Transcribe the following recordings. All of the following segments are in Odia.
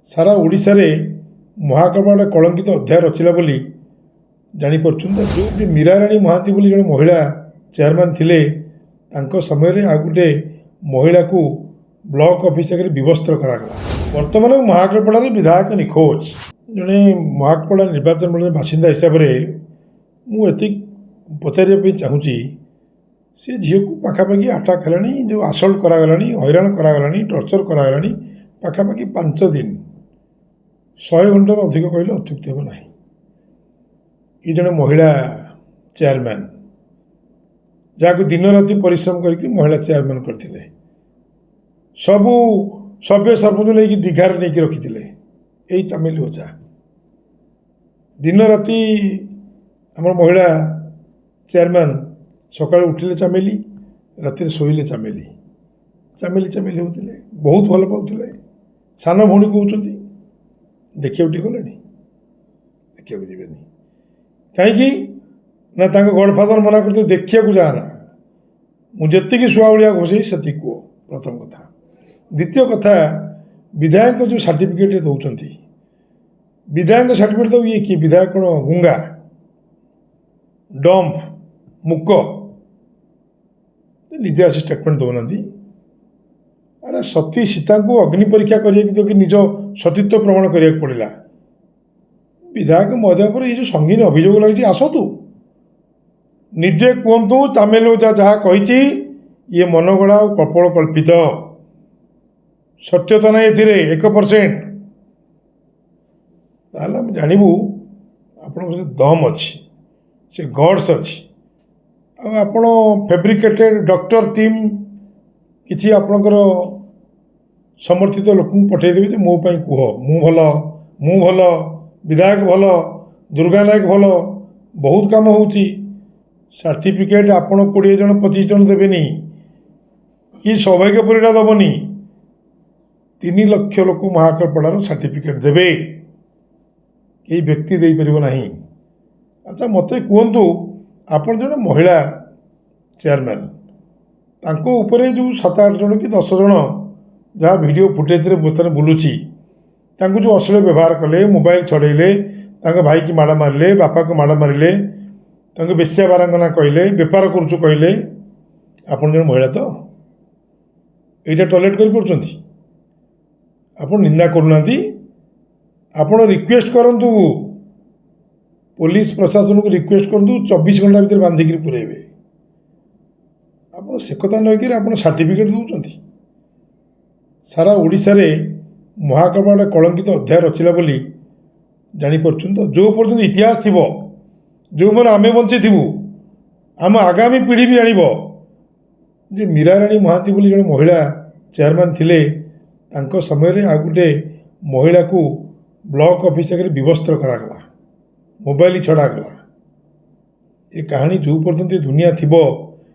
सारा ओडिशा रे महाकल्पना कलंकित अध्याय रचिला बोली जानीपरछुं। जो मीराराणी महांती बोली जड़े महिला चेयरमैन थिले तांको समय रे आ गुटे महिला को ब्लॉक ऑफिस आगे विवस्त्र करागला। वर्तमान महाकल्पना विधायक निखोज जड़े महाकल्पना निर्वाचन मंडल बासिंदा हिसाब से मुझे पचारे चाहूँगी सी झील को पाखापाखि आटाक है जो आसल्ट करागला हैरान करागला टर्चर करागला पाखापाखि 5 दिन 100 घंटार अधिक कहले अत्युक्ति हे ना। ये जड़े महिला चेयरमैन जहाँ दिन राति परिश्रम करके महिला चेयरमैन करते सबू सभ्य सरपंच नहीं दीघार नहीं रखी यही चामेली ओझा दिन राति आम महिला चेयरमैन सकाल उठिले चामेली राति शोले चामेली चामेली चामेली होते बहुत भल पाते सान भौणी कहते देखिए गले देखा जी कहीं ना गडफादर मना करते देखा जाना मुझे शुआवलिया घोषे से कह प्रथम कथा। द्वितीय कथा विधायक जो सर्टिफिकेट दौरान विधायक सर्टिफिकेट दे ये कि विधायक कौन गुंगा डंप मुक निजे आसी स्टेटमेंट दौना। अरे सती सीता को अग्नि परीक्षा कर निज सतीत्व प्रमाण करा पड़ा विधायक महोदय पर ये जो संगीन अभियोग लगी आसतु निजे कहतु चामेली ओझा जहाँ कही ये मनगढ़ा और कपड़ कल्पित सत्यता ना ये 1% ताल जानबू आपण दम अच्छी से गड्स अच्छी आपण फेब्रिकेटेड डॉक्टर टीम किसी आपणकर समर्थित लोक पठेदेवी मो कह मु भल विधायक भल दुर्गा नायक भल बहुत काम हो सर्टिफिकेट आपण 20 जन 25 जन देवेनी कि सौभाग्य परिडा दबनी 3 लाख लोक महाकल्पनार सर्टिफिकेट देवे कई व्यक्ति दे पार ना। अच्छा मत कहतु आपण जन महिला चेयरमैन तांको उपरे जो 7-8 जन कि 10 जन जहाँ वीडियो फुटेज बर्तमान बुलूची जो अश्लील व्यवहार कले मोबाइल छड़ेले भाई की माड़ मारे बापा को माड़ मारे बेश्या बारांगना कहले बेपार करुचु कहले आपन जन महिला तो यहाँ टॉयलेट कर आपन निंदा करूना आपन रिक्वेस्ट करंतु पुलिस प्रशासन को रिक्वेस्ट करंतु 24 घंटा भीतर बांधिक पुरेबे आप से कथा नईकि आप सर्टिफिकेट दौरान सारा ओडिशा रे महाकल्पना कलंकित अध्याय रचिला बोली जानीपरछुं। तो जो पर्यटन इतिहास थी जो मैंने आम बंची थी आम आगामी पीढ़ी भी जान जे मीराराणी महांती बोली जड़े महिला चेयरमैन थिले तांको समय रे आ गुटे महिला को ब्लॉक ऑफिस आगे विवस्त्र करागला मोबाइल छड़ागला। ये कहानी जो पर्यटन दुनिया थी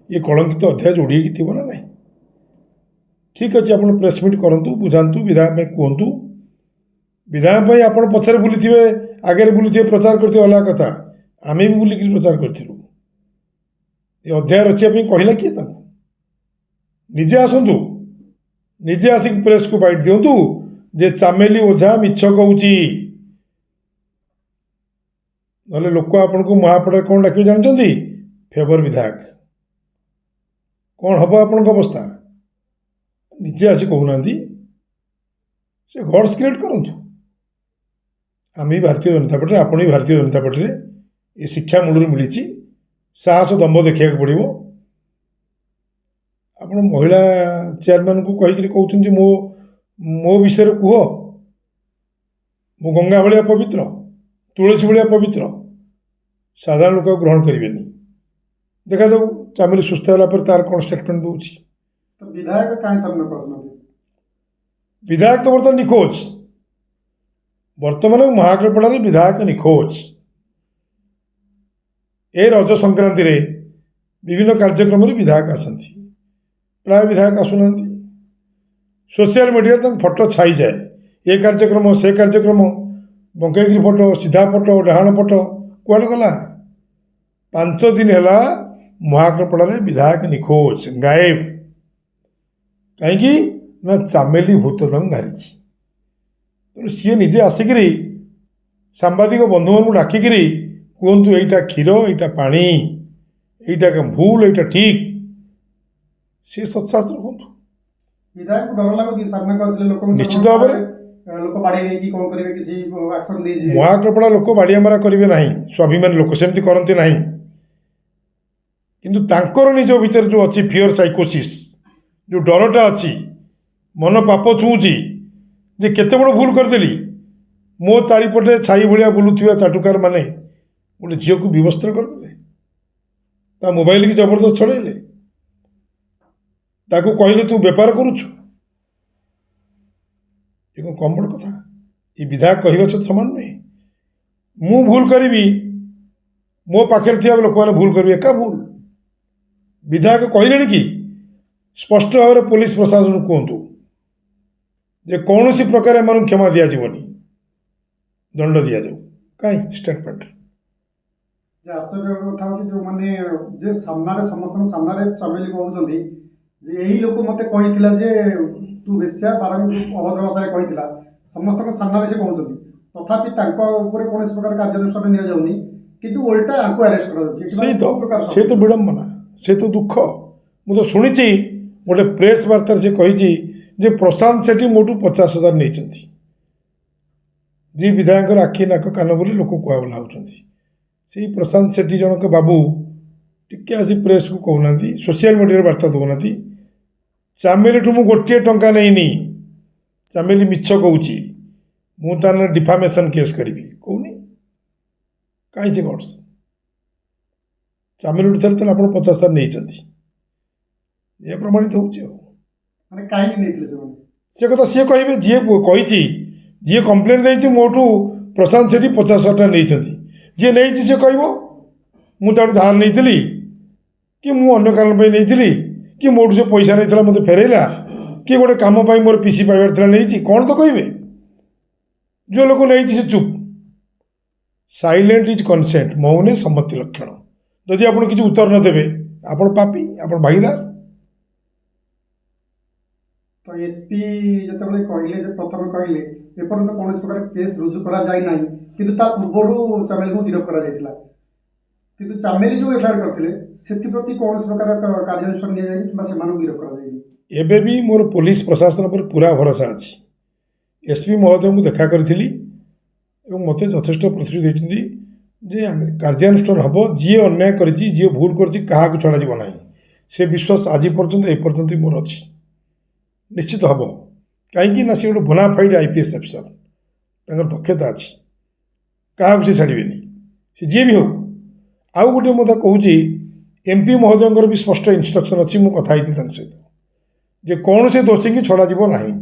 ये कलंकित अध्याय जोड़ी थी ना ना। ठीक अच्छे आप प्रेस मीट करूँ बुझातु विधायक कहतु विधायक आप पछारे बुली थे आगे बुली थे प्रचार करते अलग कथा आम भी बुलिक प्रचार करूँ ये अध्याय रचिया कहला किए निजे आसतु निजे आसिक प्रेस को बाइट दिंतु जे चामेली ओझा मिछ कहूँ ना लोक आपण को महापड़ा कौन डाक जानते फेवर विधायक कौन हम आपण अवस्था निजे आसी कहूना से गड्स क्रिएट करूँ। आम भी भारतीय जनता पार्टी आपण भी भारतीय जनता पार्टी ये शिक्षा मूल मिली साहस दम्भ देखा पड़ो। आप महिला चेयरमैन को कहीकि कहते मो मो विषय कह मो गंगा भाया पवित्र तुलसी भाया पवित्र साधारण लोक ग्रहण करेंगे देखा जाऊ चामेली सुस्थ है तार कौन स्टेटमेंट दूसरी विधायक कहीं सामने विधायक तो बर्तमान निखोज वर्तमान महाकल्पना विधायक निखोज ए रज संक्रांति रे विभिन्न कार्यक्रम विधायक आसती प्राय विधायक आसुना सोशल मीडिया तक फोटो छाई जाए ये कार्यक्रम से कार्यक्रम बंकैगिरी फोटो सीधा फोटो डाहाण फोटो कौड़ गला 5 दिन है महाकल्पना विधायक निखोज गायब कहीं ना चामेली भूत दम घारी ତେଣୁ ସିଏ ନିଜେ ଆସିକିରି ସାମ୍ବାଦିକ ବନ୍ଧୁମାନଙ୍କୁ ଡାକିକିରି କୁହନ୍ତୁ ଏଇଟା କ୍ଷୀର ଏଇଟା ପାଣି ଏଇଟା ଭୁଲ ଏଇଟା ଠିକ୍ ସିଏ ସତ୍ଶାସ୍ତ୍ର କୁହନ୍ତୁ। ବିଧାୟକଙ୍କୁ ଡର ଲାଗୁଛି ସାମ୍ନାକୁ ଆସିଲେ ଲୋକଙ୍କୁ ନିଶ୍ଚିତ ଭାବରେ ଲୋକ ବାଡ଼େଇ ନେଇକି କଣ କରିବେ କିଛି ଆକ୍ସନ ନେଇଯିବେ। ମହାକପଡ଼ା ଲୋକ ବାଡ଼ିଆମାରା କରିବେ ନାହିଁ, ସ୍ୱାଭିମାନୀ ଲୋକ ସେମିତି କରନ୍ତି ନାହିଁ। କିନ୍ତୁ ତାଙ୍କର ନିଜ ଭିତରେ ଯେଉଁ ଅଛି ଫିୟର ସାଇକୋସିସ୍, ଯେଉଁ ଡରଟା ଅଛି, ମନ ପାପ ଛୁଉଁଛି ଯେ କେତେ ବଡ଼ ଭୁଲ କରିଦେଲି। ମୋ ଚାରିପଟେ ଛାଇ ଭଳିଆ ବୁଲୁଥିବା ଚାଟୁକାର ମାନେ ଗୋଟେ ଝିଅକୁ ବିବସ୍ତ୍ର କରିଦେଲେ, ତା ମୋବାଇଲକି ଜବରଦସ୍ତ ଛଡ଼େଇଲେ, ତାକୁ କହିଲେ ତୁ ବେପାର କରୁଛୁ। ଏ କ'ଣ କମ୍ ବଡ଼ କଥା? ଏ ବିଧାୟକ କହିବା ସହିତ ସମାନ ନୁହେଁ। ମୁଁ ଭୁଲ କରିବି, ମୋ ପାଖରେ ଥିବା ଲୋକମାନେ ଭୁଲ କରିବେ, ଏକା ଭୁଲ। ବିଧାୟକ କହିଲେଣି କି ସ୍ପଷ୍ଟ ଭାବରେ ପୋଲିସ ପ୍ରଶାସନ କୁହନ୍ତୁ ଯେ କୌଣସି ପ୍ରକାର ଏମାନଙ୍କୁ କ୍ଷମା ଦିଆଯିବନି, ଦଣ୍ଡ ଦିଆଯାଉ। କାହିଁ ଷ୍ଟେଟମେଣ୍ଟ ଯେ ଆଶ୍ଚର୍ଯ୍ୟ କଥା ହଉଛି ଯୋଉମାନେ ଯେ ସାମ୍ନାରେ ସମସ୍ତଙ୍କ ସାମ୍ନାରେ ଚାମେଲି କହୁଛନ୍ତି ଯେ ଏହି ଲୋକ ମତେ କହିଥିଲା ଯେ ତୁ ବେଶ୍ୟା ବାରଂ ଅଭଦ୍ର ଭାଷାରେ କହିଥିଲା, ସମସ୍ତଙ୍କ ସାମ୍ନାରେ ସେ କହୁଛନ୍ତି, ତଥାପି ତାଙ୍କ ଉପରେ କୌଣସି ପ୍ରକାର କାର୍ଯ୍ୟାନୁଷ୍ଠାନ ନିଆଯାଉନି, କିନ୍ତୁ ଓଲଟା ଆଙ୍କୁ ଆରେଷ୍ଟ କରାଯାଉଛି। ସେ ତ ବିଡ଼ମ୍ବନା, ସେ ତ ଦୁଃଖ। ମୁଁ ତ ଶୁଣିଛି ଗୋଟେ ପ୍ରେସ୍ ବାର୍ତ୍ତାରେ ସେ କହିଛି ଯେ ପ୍ରଶାନ୍ତ ସେଠୀ ମୋଠୁ 50,000 ନେଇଛନ୍ତି। ଯିଏ ବିଧାୟକଙ୍କର ଆଖି ନାକ କାନ ବୋଲି ଲୋକ କୁହାବଲା ହେଉଛନ୍ତି, ସେଇ ପ୍ରଶାନ୍ତ ସେଠୀ ଜଣକ ବାବୁ ଟିକେ ଆସି ପ୍ରେସ୍କୁ କହୁନାହାନ୍ତି, ସୋସିଆଲ ମିଡ଼ିଆରେ ବାର୍ତ୍ତା ଦେଉନାହାନ୍ତି ଚାମେଲିଠୁ ମୁଁ ଗୋଟିଏ ଟଙ୍କା ନେଇନି, ଚାମେଲି ମିଛ କହୁଛି, ମୁଁ ତା ନାଁ ଡିଫାମେସନ୍ କେସ୍ କରିବି କହୁନି। କାହିଁ ସେ ଗଟ୍ସ? ଚାମେଲିଠୁ ଥରେ ତାହେଲେ ଆପଣ 50,000 ନେଇଛନ୍ତି, ଏ ପ୍ରମାଣିତ ହେଉଛି। ଆଉ ମାନେ କାହିଁକି ନେଇଥିଲେ ସେମାନେ ସେ କଥା ସିଏ କହିବେ। ଯିଏ କହିଛି, ଯିଏ କମ୍ପ୍ଲେନ୍ ଦେଇଛି ମୋଠୁ ପ୍ରଶାନ୍ତ ସେଠୀ 50,000 ଟଙ୍କା ନେଇଛନ୍ତି, ଯିଏ ନେଇଛି ସେ କହିବ ମୁଁ ତାଠୁ ଧାର ନେଇଥିଲି, କି ମୁଁ ଅନ୍ୟ କାରଣ ପାଇଁ ନେଇଥିଲି, କି ମୋଠୁ ସେ ପଇସା ନେଇଥିଲା ମୋତେ ଫେରାଇଲା, କି ଗୋଟେ କାମ ପାଇଁ ମୋର ପିସି ପାଇବାର ଥିଲା ନେଇଛି, କ'ଣ ତ କହିବେ। ଯେଉଁ ଲୋକ ନେଇଛି ସେ ଚୁପ୍। ସାଇଲେଣ୍ଟ ଇଜ୍ କନସେଣ୍ଟ, ମୌନ ସମ୍ମତି ଲକ୍ଷଣ। ଯଦି ଆପଣ କିଛି ଉତ୍ତର ନ ଦେବେ ଆପଣ ପାପୀ, ଆପଣ ଭାଗିଦାର। ତ ଏସପି ଯେତେବେଳେ କହିଲେ ଯେ ପ୍ରଥମେ କହିଲେ ଏପର୍ଯ୍ୟନ୍ତ କୌଣସି ପ୍ରକାର କେସ୍ ରୁଜୁ କରାଯାଇ ନାହିଁ, କିନ୍ତୁ ତା ପୂର୍ବରୁ ଚାମେଲିଙ୍କୁ ଗିରଫ କରାଯାଇଥିଲା, କିନ୍ତୁ ଚାମେଲି ଯେଉଁ ଏଫଆଇଆର କରିଥିଲେ ସେଥିପ୍ରତି କୌଣସି ପ୍ରକାର କାର୍ଯ୍ୟାନୁଷ୍ଠାନ ନିଆଯାଇନି କିମ୍ବା ସେମାନଙ୍କୁ ଗିରଫ କରାଯାଇନି। ଏବେ ବି ମୋର ପୋଲିସ ପ୍ରଶାସନ ଉପରେ ପୁରା ଭରସା ଅଛି। ଏସପି ମହୋଦୟଙ୍କୁ ଦେଖା କରିଥିଲି ଏବଂ ମୋତେ ଯଥେଷ୍ଟ ପ୍ରତିଶ୍ରୁତି ଦେଇଛନ୍ତି ଯେ କାର୍ଯ୍ୟାନୁଷ୍ଠାନ ହେବ, ଯିଏ ଅନ୍ୟାୟ କରିଛି, ଯିଏ ଭୁଲ କରିଛି କାହାକୁ ଛଡ଼ାଯିବ ନାହିଁ। ସେ ବିଶ୍ୱାସ ଆଜି ପର୍ଯ୍ୟନ୍ତ ଏପର୍ଯ୍ୟନ୍ତ ବି ମୋର ଅଛି। ନିଶ୍ଚିତ ହେବ, କାହିଁକି ନା ସେ ଗୋଟେ ବୋନାଫାଇଡ୍ IPS ଅଫିସର, ତାଙ୍କର ଦକ୍ଷତା ଅଛି, କାହାକୁ ସେ ଛାଡ଼ିବେନି, ସେ ଯିଏ ବି ହେଉ। ଆଉ ଗୋଟିଏ ମୁଁ ତାକୁ କହୁଛି, MP ମହୋଦୟଙ୍କର ବି ସ୍ପଷ୍ଟ ଇନଷ୍ଟ୍ରକ୍ସନ୍ ଅଛି, ମୁଁ କଥା ହେଇଥିଲି ତାଙ୍କ ସହିତ, ଯେ କୌଣସି ଦୋଷୀକି ଛଡ଼ାଯିବ ନାହିଁ,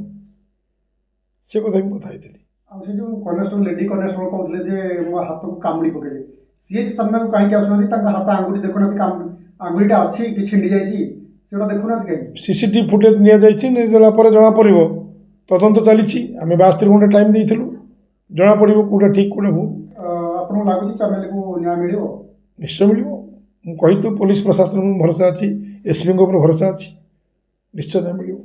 ସେ କଥା ବି କଥା ହେଇଥିଲି। ଆଉ ସେ ଯେଉଁ କନେଷ୍ଟବଳ ଲେଡି କନେଷ୍ଟବଳ କହୁଥିଲେ ଯେ ମୋ ହାତକୁ କାମୁଡ଼ି ପକେଇଲେ, ସିଏ ସାମ୍ନାକୁ କାହିଁକି ଆସୁନାହାନ୍ତି? ତାଙ୍କ ହାତ ଆଙ୍ଗୁଠି ଦେଖୁନାହାନ୍ତି, ଆଙ୍ଗୁଳିଟା ଅଛି କି ଛିଣ୍ଡି ଯାଇଛି, ସେଗୁଡ଼ା ଦେଖୁନାହାନ୍ତି କାହିଁକି? CCTV ଫୁଟେଜ୍ ନିଆଯାଇଛି, ନେଇଗଲା ପରେ ଜଣାପଡ଼ିବ, ତଦନ୍ତ ଚାଲିଛି। ଆମେ 72 ଘଣ୍ଟା ଟାଇମ୍ ଦେଇଥିଲୁ, ଜଣାପଡ଼ିବ କେଉଁଟା ଠିକ୍ କେଉଁଟା ଭୁଲ। ଆପଣଙ୍କୁ ଲାଗୁଛି ଚାମେଲିକୁ ନ୍ୟାୟ ମିଳିବ? ନିଶ୍ଚୟ ମିଳିବ। ମୁଁ କହି ତ ପୋଲିସ ପ୍ରଶାସନକୁ ଭରସା ଅଛି, ଏସପିଙ୍କ ଉପରେ ଭରସା ଅଛି, ନିଶ୍ଚୟ ନ୍ୟାୟ ମିଳିବ।